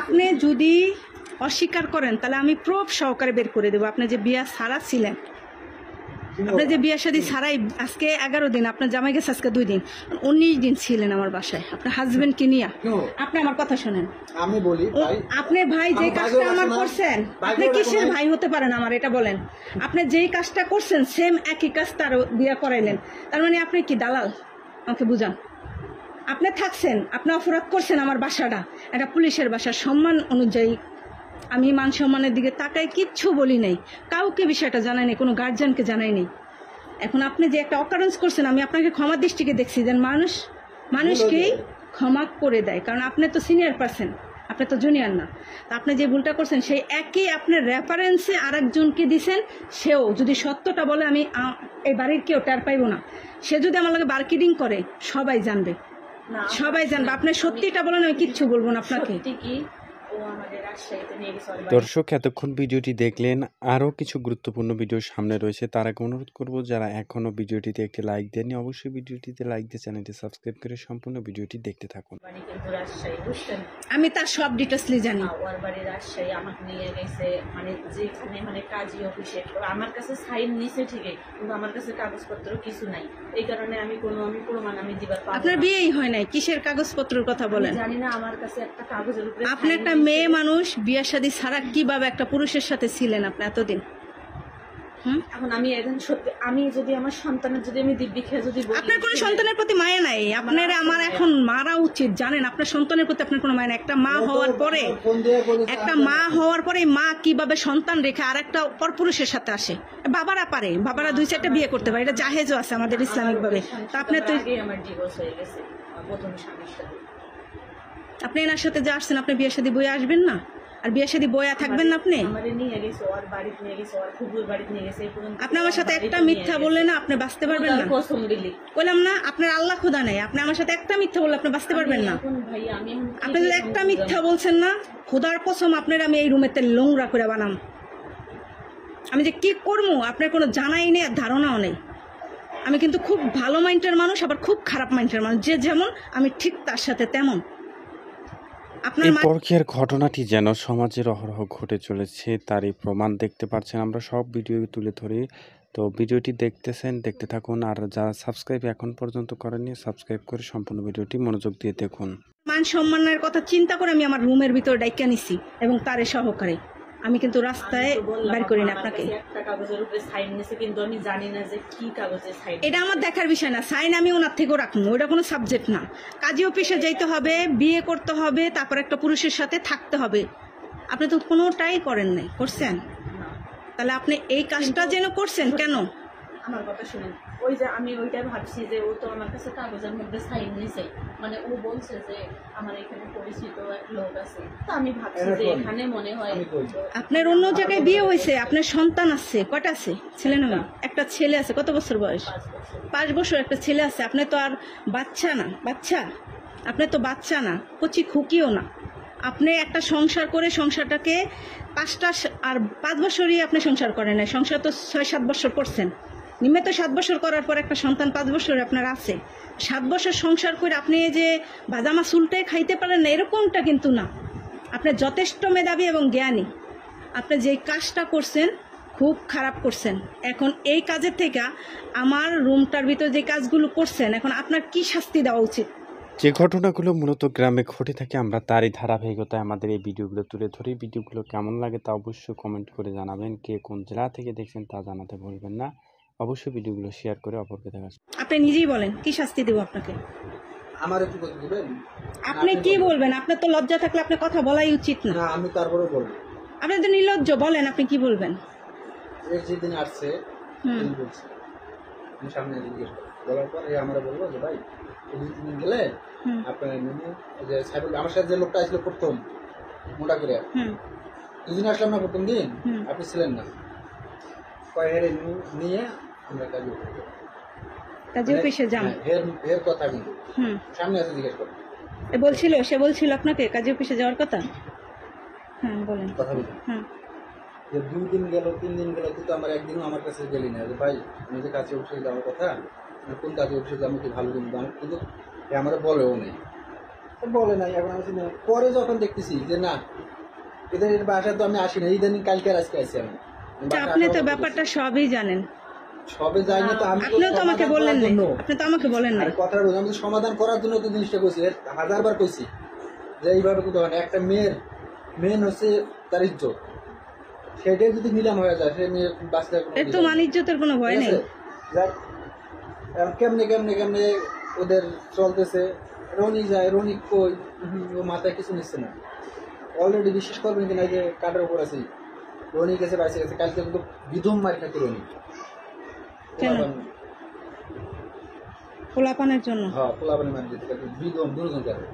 আপনি যদি অস্বীকার করেন তাহলে আমি প্রুফ সহকারে বের করে দেবো। আপনি যে বিয়া ছাড়া ছিলেন, আপনি যে বিয়া শাদী ছাড়াই আজকে 11 দিন, আপনার জামাই গেছে আজকে 2 দিন, 19 দিন ছিলেন আমার বাসায় আপনার হাজবেন্ডকে নিয়ে। আপনি আমার কথা শোনেন, আমি বলি আপনি ভাই যে কাজটা আমার করছেন, আপনি কিসের ভাই হতে পারেন আমার এটা বলেন। আপনি যেই কাজটা করছেন সেম একই কাজ তার বিয়া করাইলেন, তার মানে আপনি কি দালাল? আমাকে বুঝান। আপনি থাকছেন, আপনি অপরাধ করছেন আমার বাসাটা একটা পুলিশের বাসা, সম্মান অনুযায়ী আমি মান সম্মানের দিকে তাকাই, কিচ্ছু বলি নাই, কাউকে বিষয়টা জানাই নাই, কোনো গার্জিয়ানকে জানাই নাই। এখন আপনি যে একটা অকারেন্স করছেন, আমি আপনাকে ক্ষমা দৃষ্টিকে দেখছি যে মানুষকেই ক্ষমা করে দেয়, কারণ আপনি তো সিনিয়র পারসন, আপনি তো জুনিয়র না। তা আপনি যে ভুলটা করছেন সেই একই আপনার রেফারেন্সে আরেকজনকে দিছেন, সেও যদি সত্যটা বলে আমি এই বাড়ির কেউ টের পাইব না। সে যদি আমার লাগে মার্কেটিং করে সবাই জানবে, সবাই জানবে। আপনি সত্যিটা বলেন, আমি কিচ্ছু বলবো না আপনাকে। দর্শক এতক্ষণ ভিডিওটি দেখলেন, আরও কিছু গুরুত্বপূর্ণ ভিডিও সামনে রয়েছে। তার আগে অনুরোধ করবো যারা এখনও ভিডিওটিতে একটি লাইক দেননি অবশ্যই ভিডিওটিতে লাইক দিয়ে চ্যানেলটি সাবস্ক্রাইব করে সম্পূর্ণ ভিডিওটি দেখতে থাকুন। আমি তার সব ডিটেইলসলি জানি। ওর বাড়ি রাজশাহী আমাকে নিয়ে গেছে, মানে যেখানে মানে কাজী অফিসে আমার কাছে সাইন নিছে ঠিকই, কিন্তু আমার কাছে কাগজপত্র কিছু নাই। এই কারণে আমি প্রমাণ আমি দিবার পাবো না। আপনার বিয়েই হয় নাই, কিসের কাগজপত্রের কথা বলেন? জানি না, আমার কাছে একটা কাগজের উপরে আপনি একটা মেয়ে মানুষ বিয়ে শাদী ছাড়া কিভাবে একটা পুরুষের সাথে ছিলেন আপনি এতদিন? এখন আমি এখন সত্যি, আমি যদি আমার সন্তানের যদি আমি দিব্যি খেয়ে যদি আপনার কোনো সন্তানের প্রতি মায়া নাই, আপনার আমার এখন মারা উচিত জানেন। আপনার সন্তানের প্রতি আপনার কোনো মায়া নাই। একটা মা হওয়ার পরে মা কিভাবে সন্তান রেখে আর একটা পরপুরুষের সাথে আসে? বাবারা পারে, বাবারা 2-4টা বিয়ে করতে পারে, এটা জাহেজও আছে আমাদের ইসলামিক ভাবে। তা আপনি তো আমার ডিভোর্স হয়ে গেছে প্রথম স্বামীর সাথে। আপনি এনার সাথে যা আসছেন, আপনি বিয়ে শাদী বয়ে আসবেন না? আর বিয়ে শাদী বয়া থাকবেন না? আপনি আপনি আমার সাথে একটা মিথ্যা বললে না আপনি বাঁচতে পারবেন না। বললাম না আপনার আল্লাহ খোদা নেই, আপনি আমার সাথে একটা মিথ্যা বললে আপনি বাঁচতে পারবেন না। আপনি যদি একটা মিথ্যা বলছেন না, খোদার কসম আপনার আমি এই রুমেতে নোংরা করে বানাম। আমি যে কি করবো আপনার কোনো জানাই নেই আর ধারণাও নেই। আমি কিন্তু খুব ভালো মাইন্ডের মানুষ, আবার খুব খারাপ মাইন্ডের মানুষ। যে যেমন আমি ঠিক তার সাথে তেমন। এই পরকীয়ার ঘটনাটি যেন সমাজের অহরহ ঘটে চলেছে, তারই প্রমাণ দেখতে পাচ্ছেন। আমরা সব ভিডিও তুলে ধরি, তো ভিডিওটি দেখতেছেন, দেখতে থাকুন। আর যারা সাবস্ক্রাইব এখন পর্যন্ত করেননি সাবস্ক্রাইব করে সম্পূর্ণ ভিডিওটি মনোযোগ দিয়ে দেখুন। মান সম্মানের কথা চিন্তা করে আমি আমার রুমের ভিতর ডাইকা নিছি এবং তারে সহকারে আমি কিন্তু রাস্তায় বের করি না আপনাকে। এটা আমার দেখার বিষয় না, সাইন আমি ওনার থেকেও রাখবো, ওটা কোনো সাবজেক্ট না। কাজী অফিসে যাইতে হবে, বিয়ে করতে হবে, তারপর একটা পুরুষের সাথে থাকতে হবে। আপনি তো কোনোটাই করেন নাই, করছেন? তাহলে আপনি এই কাজটা যেন করছেন কেন? আমার কথা শুনেন, ওই যে আমি ওইটাই ভাবছি যে ও তো আমার কাছে কাগজের মধ্যে সাইন নিছে, মানে ও বলছে যে আমার এখানে পরিচিত এক লোক আছে, তো আমি ভাবছি যে এখানে মনে হয় আপনার অন্য জায়গায় বিয়ে হয়েছে, আপনার সন্তান আছে, কয়টা আছে? ছেলে না মেয়ে? একটা ছেলে আছে। কত বছর বয়স? 5 বছর একটা ছেলে আছে। আপনি তো আর বাচ্চা না, আপনি তো বাচ্চা না, কচি খুকিও না। আপনি একটা সংসার করে সংসারটাকে 5 বছরই আপনি সংসার করেন না, সংসার তো 6-7 বছর করছেন। নিম্নে তো 7 বছর করার পর একটা সন্তান 5 বছর আপনার আছে। 7 বছর সংসার করে আপনি যে বাদামা চুলটাই খাইতে পারেন না এরকমটা কিন্তু না। আপনি যথেষ্ট মেধাবী এবং জ্ঞানী। আপনি যে কাজটা করছেন খুব খারাপ করছেন। এখন এই কাজের থেকে আমার রুমটার ভিতর যে কাজগুলো করছেন, এখন আপনার কি শাস্তি দেওয়া উচিত? যে ঘটনাগুলো মূলত গ্রামে ঘটে থাকে আমরা তারই ধারাবাহিকতায় আমাদের এই ভিডিওগুলো তুলে ধরি। ভিডিওগুলো কেমন লাগে তা অবশ্যই কমেন্ট করে জানাবেন। কে কোন জেলা থেকে দেখছেন তা জানাতে ভুলবেন না। অবশ্যই ভিডিওগুলো শেয়ার করে অপরকে দেখান। আপনি নিজেই বলেন কি শাস্তি দেব আপনাকে? আমার একটু কথা দিবেন? আপনি কি বলবেন? আপনার তো লজ্জা থাকলে আপনি কথা বলাই উচিত না। না আমি তারপরে বলবো। আপনি তো নির্লজ্জ, বলেন আপনি কি বলবেন? এই যেদিন আসছে তিনি বলছে, আমি সামনে জিজ্ঞেস বলার পর আমরা বলবো যে ভাই 2-3 দিন গেলে আপনার মেনু যে সাইবুল আমার সাথে যে লোকটা আসলো প্রথম মোটা করে 2 দিন আসলাম না প্রথম দিন, আপনি ছিলেন না, কয়ের নিয়ে আমরা কাজী অফিসে যান। এর কথা কিন্তু সামনে আছে জিজ্ঞেস করুন। সে বলছিল আপনাকে কাজী অফিসে যাওয়ার কথা। বলেন কথা বলুন। যে 2 দিন গেল 3 দিন গেল, কিন্তু আমার একদিনও আমার কাছে গেলি না যে ভাই আমি যে কাজে অফিসে যাওয়ার কথা, কোন কাজে অফিসে আমি কি ভালো দিন, কিন্তু আমরা বলেও নেই। বলে নাই, এখন আমি চিনি না। পরে যখন দেখতেছি যে না এদের বাসায় তো আমি আসি না, ইদানিং কালকে আর আজকে আসি আমি। তা আপনি তো ব্যাপারটা সবই জানেন, সবে যাই না তো আমি আপনিও তো আমাকে সমাধান বললেন করার না, জন্য। আপনি তো আমাকে বলেন না। আরে কথাটা বলছি, আমি তো সমাধান করার জন্য তো জিনিসটা কইছি, এর 1000বার কইছি যে এইভাবে কিন্তু হয় না। একটা মেয়ের মেন হচ্ছে তার ইজ্জত, সেটাই যদি মিলান হয়ে যায় সে মেয়ে বাঁচতে এর তো মানিজ্যতের কোনো ভয় নেই। কেমনে কেমনে কেমনে ওদের চলতেছে। রনি যায়, রনি কই, ও মাথায় কিছু নিচ্ছে না। অলরেডি বিশ্বাস করবেন কিনা যে কাটার উপর আছি, রনি গেছে বাইসে গেছে, কালকে কিন্তু বিধম মার খাতে রনি। কেন? পোলাপানের জন্য। হ্যাঁ, পোলাপানি মার দিতে বিধম দুজন যাবে।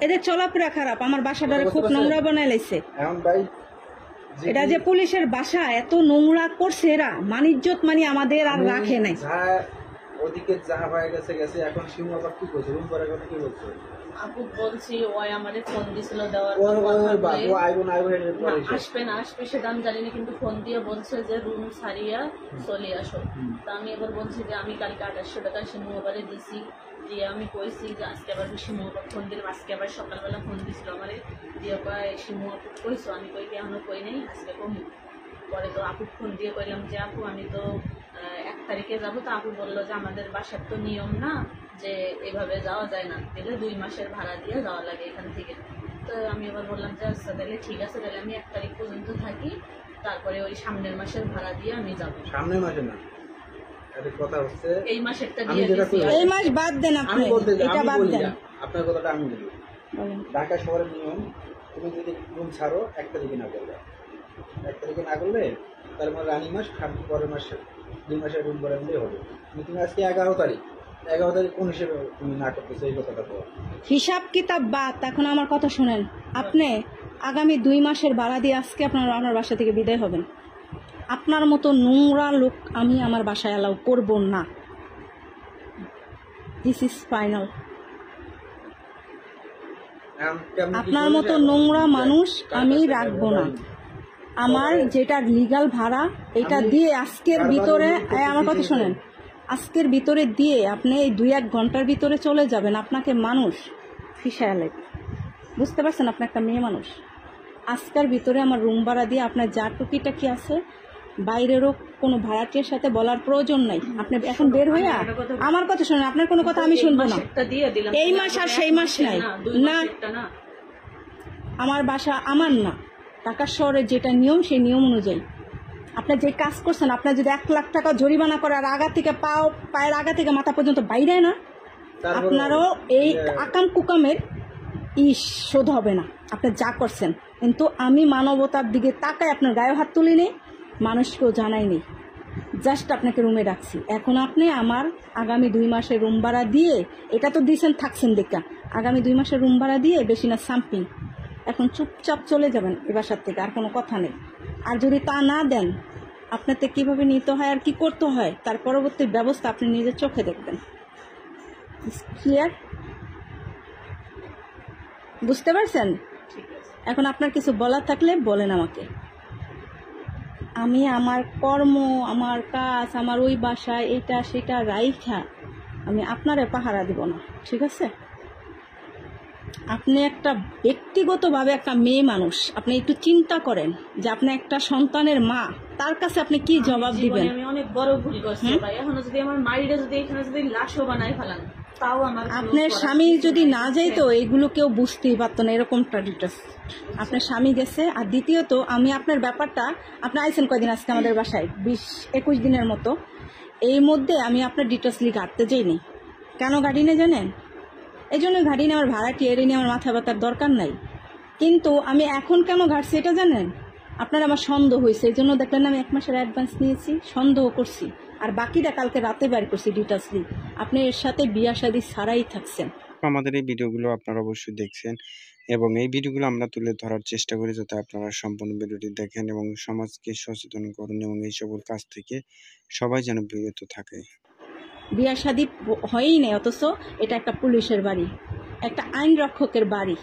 এদের চলাফেরা খারাপ, আমার বাসাটারে খুব নোংরা বানায় লাইছে। এখন ভাই এটা যে পুলিশের বাসা এত নোংরা করছে এরা, মানিজ্যত মানে আমাদের আর রাখে নাই। যা ওদিকে যা হয়ে গেছে গেছে, এখন শিমু আবার কি করছে, রুম করার কথা কি বলছে? আপু বলছি ওই আমারে ফোন দিছিল দেওয়ার ওর বাবু আইবো না আইবো এটা পরে এসে। আসবে না আসবে সেটা আমি জানি না, কিন্তু ফোন দিয়ে বলছে যে রুম ছাড়িয়া চলে আসো। তা আমি এবার বলছি যে আমি কালকে 2800 টাকা শিমু আবারে দিছি, দিয়ে আমি কইছি যে আজকে আবার শিমু আবার ফোন দিলাম, আজকে আবার সকালবেলা ফোন দিছিল আমারে, দিয়ে কয় শিমু আপু কইছো, আমি কই কি এখনো কই নাই, আজকে কমু। পরে তো আপু ফোন দিয়ে কইলাম যে আপু আমি তো 1 তারিখে যাবো। তো আপু বললো যে আমাদের বাসার তো নিয়ম না যে এভাবে যাওয়া যায় না, দিলে 2 মাসের ভাড়া দিয়ে যাওয়া লাগে এখান থেকে। তো আমি এবার বললাম যে আচ্ছা তাহলে ঠিক আছে, তাহলে আমি 1 তারিখ পর্যন্ত থাকি, তারপরে ওই সামনের মাসের ভাড়া দিয়ে আমি যাবো। সামনের মাসে না, এটা কথা হচ্ছে এই মাসেরটা আমি দিয়ে যেটা দিছি। করি- এই মাস বাদ দেন আপনি, আমি বলতে এটা আমি বাদ বলি দেন। না, আপনার কথাটা আমি বলি। বলেন। ঢাকা শহরের নিয়ম, তুমি যদি রুম ছাড়ো 1 তারিখে না করলে, 1 তারিখে না করলে তার মানে রানিং মাস, পরের মাসে 2 মাসের রুম করে দিলেই হবে। কিন্তু তুমি আজকে 11 তারিখ কোন হিসেবে তুমি না করতেছো, এই কথাটা তো হিসাব কিতাব বাদ, এখন আমার কথা শুনেন। আপনি আগামী 2 মাসের ভাড়া দিয়ে আজকে আপনার বাসা থেকে বিদায় হবেন। আপনার মতো নোংরা লোক আমি আমার বাসায় অ্যালাউ করব না। This is final. আপনার মতো নোংরা মানুষ আমি রাখবো না। আমার যেটা লিগ্যাল ভাড়া এটা দিয়ে আজকের ভিতরে, আমার কথা শোনেন, আজকের ভিতরে দিয়ে আপনি এই 2-1 ঘন্টার ভিতরে চলে যাবেন। আপনাকে মানুষ ফিসায়ালে, বুঝতে পারছেন? আপনি একটা মেয়ে মানুষ। আজকের ভিতরে আমার রুম ভাড়া দিয়ে আপনার যা টুকিটাকি আছে, বাইরেরও কোনো ভাড়াটির সাথে বলার প্রয়োজন নাই। আপনি এখন বের হইয়া আমার কথা শোনেন, আপনার কোনো কথা আমি শুনবো না। এই মাস আর সেই মাস নাই না, আমার বাসা আমার না, ঢাকা শহরের যেটা নিয়ম সেই নিয়ম অনুযায়ী আপনার যে কাজ করছেন, আপনার যদি 1 লাখ টাকা জরিমানা করে আর আগা থেকে পায়ের আগা থেকে মাথা পর্যন্ত বাইরে না, আপনারও এই আকাম কুকামের শোধ হবে না আপনি যা করছেন। কিন্তু আমি মানবতার দিকে তাকায় আপনার গায়ে হাত তুলি নেই, মানুষকেও জানাই নেই, জাস্ট আপনাকে রুমে রাখছি। এখন আপনি আমার আগামী 2 মাসের রুম ভাড়া দিয়ে, এটা তো দিয়েছেন থাকছেন দেখা, আগামী 2 মাসের রুম ভাড়া দিয়ে বেশি না সামথিং, এখন চুপচাপ চলে যাবেন এ বাসার থেকে, আর কোনো কথা নেই। আর যদি তা না দেন, আপনাতে কীভাবে নিতে হয় আর কি করতে হয় তার পরবর্তী ব্যবস্থা আপনি নিজের চোখে দেখবেন। ক্লিয়ার? বুঝতে পারছেন? এখন আপনার কিছু বলার থাকলে বলেন আমাকে। আমি আমার কর্ম, আমার কাজ, আমার ওই বাসায় এটা সেটা রাইখা আমি আপনারে পাহারা দিব না, ঠিক আছে? আপনি একটা ব্যক্তিগতভাবে একটা মেয়ে মানুষ, আপনি একটু চিন্তা করেন যে আপনি একটা সন্তানের মা, তার কাছে আপনি কি জবাব দিবেন? আমি অনেক বড় ভুল করছি ভাই, এখনো যদি আমার মাইরে যদি এখানে যদি লাশও বানায় ফেলান তাও আমার আপনার স্বামী যদি না যাইতো এগুলো কেউ বুঝতেই পারতো না, এরকমটা ডিটেলস। আপনার স্বামী গেছে। আর দ্বিতীয়ত আমি আপনার ব্যাপারটা, আপনি আইছেন কয়দিন আজকে আমাদের বাসায়? 20-21 দিনের মতো। এই মধ্যে আমি আপনার ডিটেলসলি ঘাটতে যাইনি। কেন ঘাটি না জানেন? এই জন্য ঘাটি না, আমার ভাড়াটি এড়ে নিয়ে আমার মাথা ব্যথার দরকার নাই। কিন্তু আমি এখন কেন ঘাটছি এটা জানেন? আপনার আমার সন্দেহ হয়েছে, এই জন্য দেখলেন আমি 1 মাসের অ্যাডভান্স নিয়েছি, সন্দেহ করছি, আর বাকিটা কালকে রাতে বের করছি ডিটেলসলি। আপনি এর সাথে বিয়া শাদী ছাড়াই থাকছেন। আমাদের এই ভিডিওগুলো আপনারা অবশ্যই দেখছেন এবং এই ভিডিওগুলো আমরা তুলে ধরার চেষ্টা করি যাতে আপনারা সম্পূর্ণ ভিডিওটি দেখেন এবং সমাজকে সচেতন করুন এবং এই সকল কাজ থেকে সবাই যেন বিরত থাকে। বিয়া শাদী হয়ই নেই, অথচ এটা একটা পুলিশের বাড়ি, একটা আইন রক্ষকের বাড়ি,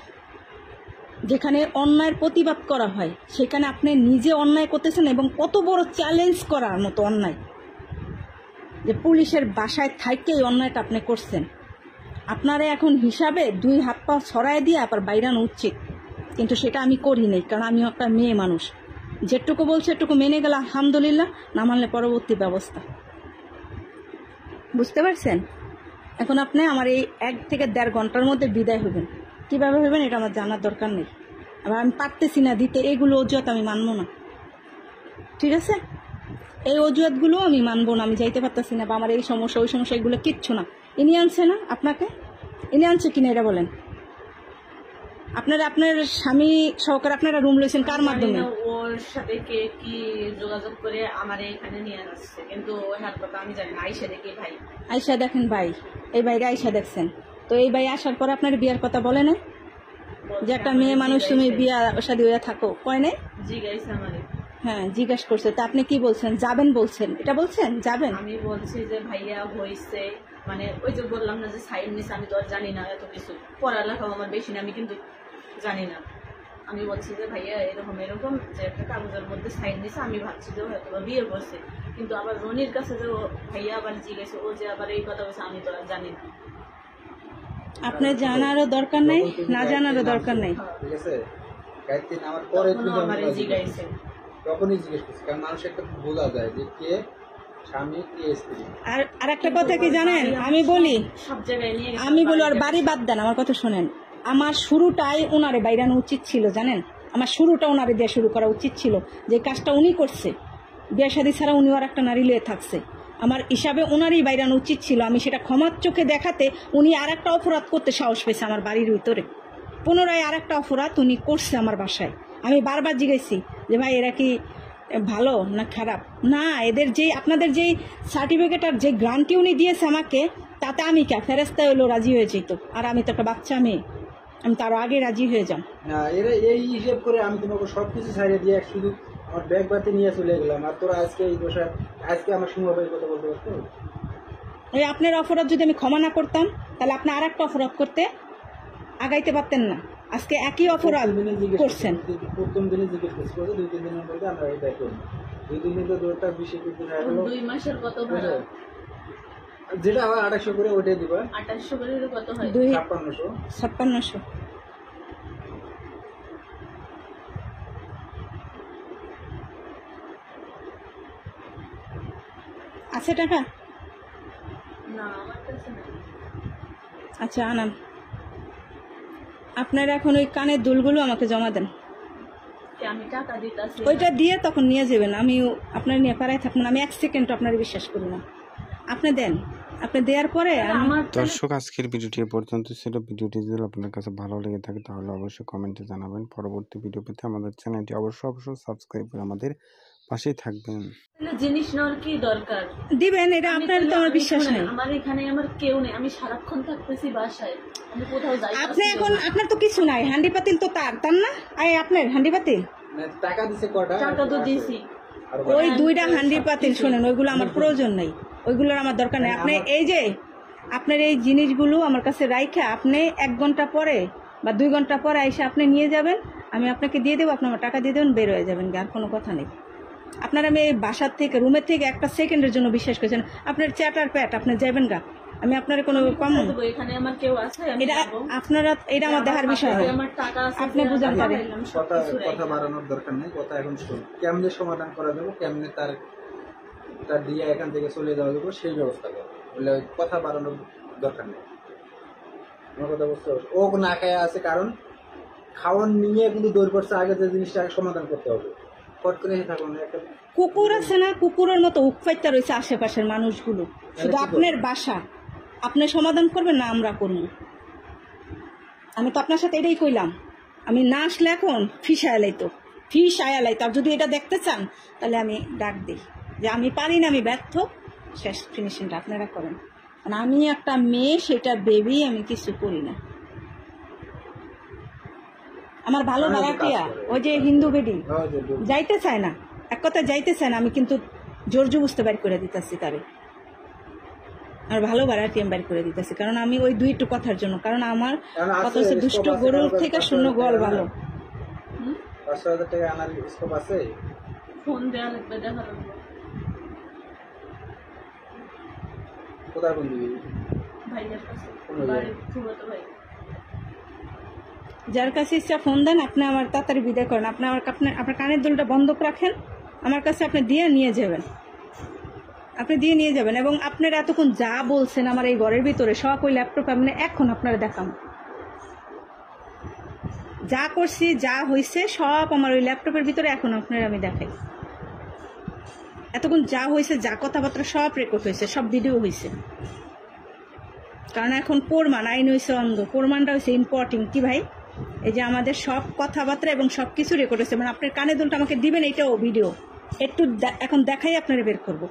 যেখানে অন্যায়ের প্রতিবাদ করা হয়। সেখানে আপনি নিজে অন্যায় করতেছেন এবং কত বড় চ্যালেঞ্জ করার মতো অন্যায়, যে পুলিশের বাসায় থাইকেই অন্যায়টা আপনি করছেন। আপনারা এখন হিসাবে 2 হাত পা ছড়ায় দিয়ে আবার বাইরানো উচিত, কিন্তু সেটা আমি করি নাই, কারণ আমি একটা মেয়ে মানুষ। যেটুকু বলছে এটুকু মেনে গেলে আলহামদুলিল্লাহ, না মানলে পরবর্তী ব্যবস্থা। বুঝতে পারছেন? এখন আপনি আমার এই 1 থেকে 1.5 ঘন্টার মধ্যে বিদায় হবেন। কিভাবে হবেন এটা আমার জানার দরকার নেই। আবার আমি পারতেছি না দিতে, এগুলো অজুহাত আমি মানবো না। ঠিক আছে? এই অজুহাতগুলো আমি মানবো না। আমি যাইতে পারতেছি না, বা আমার এই সমস্যা ওই সমস্যা, এগুলো কিচ্ছু না। ইনি আনছে না আপনাকে? ইনি আনছে কিনা এটা বলেন। আপনারা আপনার স্বামী সহকারে আপনারা রুম লইছেন কার মাধ্যমে? জানি না ওর সাথে কে কি যোগাযোগ করে আমার এখানে নিয়ে আসছে, কিন্তু ওই হাত কথা আমি জানি না। আইসা দেখি ভাই, আয়শা দেখেন ভাই, এই বাইরে আয়শা দেখছেন তো, এই ভাই আসার পরে আপনার বিয়ার কথা বলে না যে একটা মেয়ে মানুষ তুমি বিয়া শাদী হইয়া থাকো, কয় নাই? জিগাইছে আমারে। হ্যাঁ জিজ্ঞাসা করছে, তা আপনি কি বলছেন? যাবেন বলছেন, এটা বলছেন যাবেন? আমি বলছি যে ভাইয়া হয়েছে, মানে ওই যে বললাম না যে সাইন নিছে, আমি তো আর জানি না এত কিছু, পড়ালেখাও আমার বেশি না, আমি কিন্তু জানি না। আমি বলছি যে ভাইয়া এরকম এরকম যে একটা কাগজের মধ্যে সাইন নিছে, আমি ভাবছি যে হয়তো বা বিয়ে করছে, কিন্তু আবার রনির কাছে যে ভাইয়া আবার জিজ্ঞেসে, ও যে আবার এই কথা বলছে, আমি তো আর জানি না। আপনার জানারও দরকার নাই, না জানারও দরকার নাই। ঠিক আছে, গায়ত্রী নামার পরে তখনও তুমি আমারে জিজ্ঞাইছে। তখনই জিজ্ঞেস করছি, কারণ মানুষ একটা বোঝা যায় যে কে স্বামী কে স্ত্রী। আর একটা কথা কি জানেন, আমি বলি, সব জায়গায় নিয়ে গেছে। আমি বলি, আর বাড়ি বাদ দেন, আমার কথা শোনেন। আমার শুরুটাই ওনারে বাইরানো উচিত ছিল, জানেন? আমার শুরুটা ওনারে দিয়ে শুরু করা উচিত ছিল। যে কাজটা উনি করছে, বিয়ে শাদী ছাড়া উনি আর একটা নারী লিয়ে থাকছে, আমার হিসাবে ওনারই বাইরানো উচিত ছিল। আমি সেটা ক্ষমার চোখে দেখাতে উনি আর একটা অপরাধ করতে সাহস পেয়েছে আমার বাড়ির ভিতরে। পুনরায় আর একটা অপরাধ উনি করছে আমার বাসায়। আমি বারবার জিজ্ঞেসি যে ভাই এরা কি ভালো না খারাপ? না, এদের যেই আপনাদের যেই সার্টিফিকেট আর যে গ্রান্টটি উনি দিয়েছে আমাকে, তাতে আমি কে ফেরেস্তা হলো রাজি হয়ে যেত। আর আমি তো একটা বাচ্চা মেয়ে, আমি তার আগে রাজি হয়ে যাম। না, এরা এই হিসেব করে আমি তোমাকে সবকিছু ছাড়িয়ে দিয়ে শুধু আমার ব্যাগ বাতি নিয়ে চলে গেলাম, আর তোরা আজকে এই বসে আজকে আমার সীমাভাবে কথা বলতে পারতো? ওই আপনার অপরাধ যদি আমি ক্ষমা না করতাম, তাহলে আপনি আর একটা অপরাধ করতে আগাইতে পারতেন না। আজকে একই অপরাধ করছেন। প্রথম দিনে জিজ্ঞেস করছি, 2-3 দিনের মধ্যে আমরা এটাই করবো। 2-3 দিন তো দৌড়টা 20-21 দিন হয়ে গেল। 2 মাসের কত ভাড়া? যেটা আবার 250 করে ওইটাই দিবা। 2800 করে কত হয়? 5600। আছে টাকা? না আমার কাছে না। আচ্ছা আনান। আপনারা এখন ওই কানের দুলগুলো আমাকে জমা দেন। কি আমি টাকা দিতাছি? ওইটা দিয়ে তখন নিয়ে যাবেন। আমি আপনার নিয়ে পাড়ায় থাকবেন, আমি 1 সেকেন্ড আপনার বিশ্বাস করি না। আপনি দেন, আপনি দেওয়ার পরে আমার দর্শক আজকের ভিডিওটি এ পর্যন্ত ছিল। ভিডিওটি যদি আপনার কাছে ভালো লেগে থাকে তাহলে অবশ্যই কমেন্টে জানাবেন। পরবর্তী ভিডিও পেতে আমাদের চ্যানেলটি অবশ্যই সাবস্ক্রাইব করে আমাদের পাশেই থাকবেন। জিনিস নেওয়ার কি দরকার? দিবেন, এটা আপনার তো আমার বিশ্বাস নেই। আমার এখানে আমার কেউ নেই, আমি সারাক্ষণ থাকতেছি বাসায়, আমি কোথাও যাই। আপনি এখন আপনার তো কিছু নাই, হান্ডি পাতিল তো তার না? আয় আপনার হান্ডি পাতিল টাকা দিছে কটা? টাকা তো দিছি। ওই 2টা হান্ডি পাতিল শোনেন, ওইগুলো আমার প্রয়োজন নাই, ওইগুলোর আমার দরকার নেই। আপনি এই যে আপনার এই জিনিসগুলো আমার কাছে রাইখা আপনি 1 ঘন্টা পরে বা 2 ঘন্টা পরে এসে আপনি নিয়ে যাবেন, আমি আপনাকে দিয়ে দেবো, আপনি আমার টাকা দিয়ে দেবেন, বের হয়ে যাবেন। আর কোনো কথা নেই। আপনার আমি এই বাসার থেকে রুমের থেকে 1 সেকেন্ডের জন্য বিশ্বাস করেছেন, আপনার চ্যাটার প্যাট আপনি যাবেন গা, আমি আপনার কোনো কম। এখানে আমার কেউ আছে, আমি এটা যাবো। আপনারা, এটা আমার দেখার বিষয় না। আমার টাকা আছে, আপনি বুঝান পারেন। কথা বাড়ানোর দরকার নেই, কথা এখন শুন। কেমনে সমাধান করা যাবে, কেমনে তার দিয়ে এখান থেকে চলে যাওয়া যাবে সেই ব্যবস্থা করো, বলে ওই কথা বাড়ানোর দরকার নেই। আমার কথা বুঝতে পারছো? ও না খায় আছে, কারণ খাওয়ান নিয়ে কিন্তু দৌড় পড়ছে, আগে যে জিনিসটা সমাধান করতে হবে। ফট করে থাকুন একটা কুকুর আছে না, কুকুরের মতো উৎপাইতা রয়েছে আশেপাশের মানুষগুলো। শুধু আপনার বাসা আপনি সমাধান করবেন না আমরা করবো। আমি তো আপনার সাথে এটাই কইলাম, আমি না আসলে এখন ফিস আয়ালাইতো। আর যদি এটা দেখতে চান তাহলে আমি ডাক দিই যে আমি পারি না, আমি ব্যর্থ, শেষ ফিনিশিংটা আপনারা করেন। কারণ আমি একটা মেয়ে, সেটা বেবি, আমি কিছু করি না। আমার ভালো ভাড়াটিয়া ওই যে হিন্দু বেডি যাইতে চায় না, এক কথা যাইতে চায় না, আমি কিন্তু জোর জবস্তি বের করে দিতেছি তারে। আর ভালো ভাড়াটিয়া বের করে দিতেছি, কারণ আমি ওই 2টো কথার জন্য। কারণ আমার কথা হচ্ছে দুষ্ট গরুর থেকে শূন্য গোয়াল ভালো। 5,000 টাকা আনার স্কোপ আছে? ফোন দেওয়া লাগবে, দেখা লাগবে। কোথায় ফোন দিবি? ভাইয়ের কাছে, কোনো ভাই? বাড়ির ফুফাতো ভাই। যার কাছে ইচ্ছা ফোন দেন, আপনি আমার তাড়াতাড়ি বিদায় করেন। আপনি আপনার কানের দুলটা বন্ধ রাখেন, আমার কাছে আপনি দিয়ে নিয়ে যাবেন। আপনি দিয়ে নিয়ে যাবেন, এবং আপনারা এতক্ষণ যা বলছেন আমার এই ঘরের ভিতরে সব ওই ল্যাপটপ আমি এখন আপনারা দেখাম। যা করছি যা হয়েছে সব আমার ওই ল্যাপটপের ভিতরে এখন আপনারা আমি দেখাই। এতক্ষণ যা হয়েছে, যা কথাবার্তা সব রেকর্ড হয়েছে, সব ভিডিও হয়েছে। কারণ এখন প্রমাণ, আইন হয়েছে অন্ধ, প্রমাণটা হয়েছে ইম্পর্টেন্ট। কি ভাই, এই যে আমাদের সব কথাবার্তা এবং সব কিছু রেকর্ড হয়েছে, মানে আপনার কানে দুলটা আমাকে দিবেন, এইটাও ভিডিও একটু এখন দেখাই আপনারা বের করব।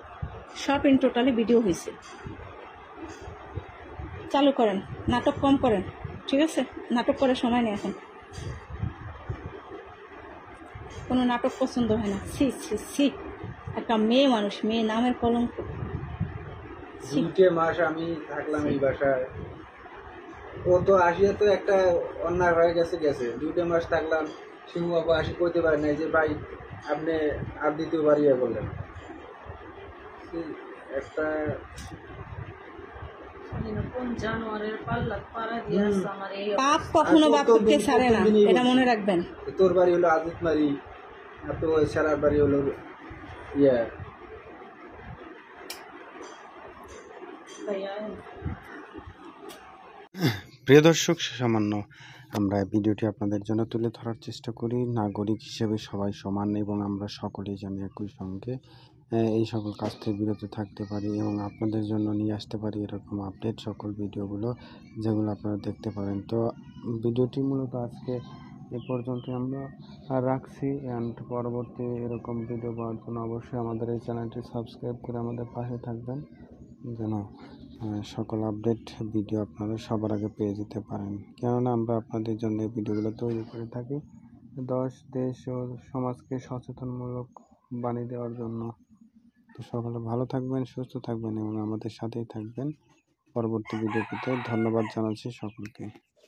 সব ইন টোটালি ভিডিও হয়েছে। চালু করেন, নাটক কম করেন, ঠিক আছে? নাটক করার সময় নেই এখন, কোনো নাটক পছন্দ হয় না। ছি ছি ছি, একটা মেয়ে মানুষ, মেয়ে নামের কলঙ্ক। 2 মাস আমি থাকলাম এই বাসায়। ও তো আসিয়া তো একটা অন্যায় হয়ে গেছে 2 মাস থাকলাম। শিমু বাবা আসি কইতে পারে নাই যে ভাই আপনি আর দ্বিতীয়বার ইয়ে বললেন। একটা জানি না কোন জানোয়ারের পাড়া দিয়ে আসছে আমার এই পাপ কখনো বাপকে ছাড়ে না, এটা মনে রাখবেন। তোর বাড়ি হলো আজিতমারি, আর তো সারার বাড়ি হলো ইয়া। ভাইয়া। প্রিয় দর্শক, সামান্য আমরা ভিডিওটি আপনাদের জন্য তুলে ধরার চেষ্টা করি। নাগরিক হিসেবে সবাই সমান এবং আমরা সকলেই জানি একই সঙ্গে এই সকল কাজ থেকে বিরত থাকতে পারি এবং আপনাদের জন্য নিয়ে আসতে পারি এরকম আপডেট সকল ভিডিওগুলো, যেগুলো আপনারা দেখতে পারেন। তো ভিডিওটি মূলত আজকে এ পর্যন্ত আমরা রাখছি। অ্যান্ড পরবর্তী এরকম ভিডিও পাওয়ার জন্য অবশ্যই আমাদের এই চ্যানেলটি সাবস্ক্রাইব করে আমাদের পাশে থাকবেন, যেন সকল আপডেট ভিডিও আপনারা সবার আগে পেয়ে যেতে পারেন। কেননা আমরা আপনাদের জন্য এই ভিডিওগুলো তৈরি করে থাকি দেশ ও সমাজকে সচেতনমূলক বানিয়ে দেওয়ার জন্য। তো সকলে ভালো থাকবেন, সুস্থ থাকবেন এবং আমাদের সাথেই থাকবেন পরবর্তী ভিডিও পেতে। ধন্যবাদ জানাচ্ছি সকলকে।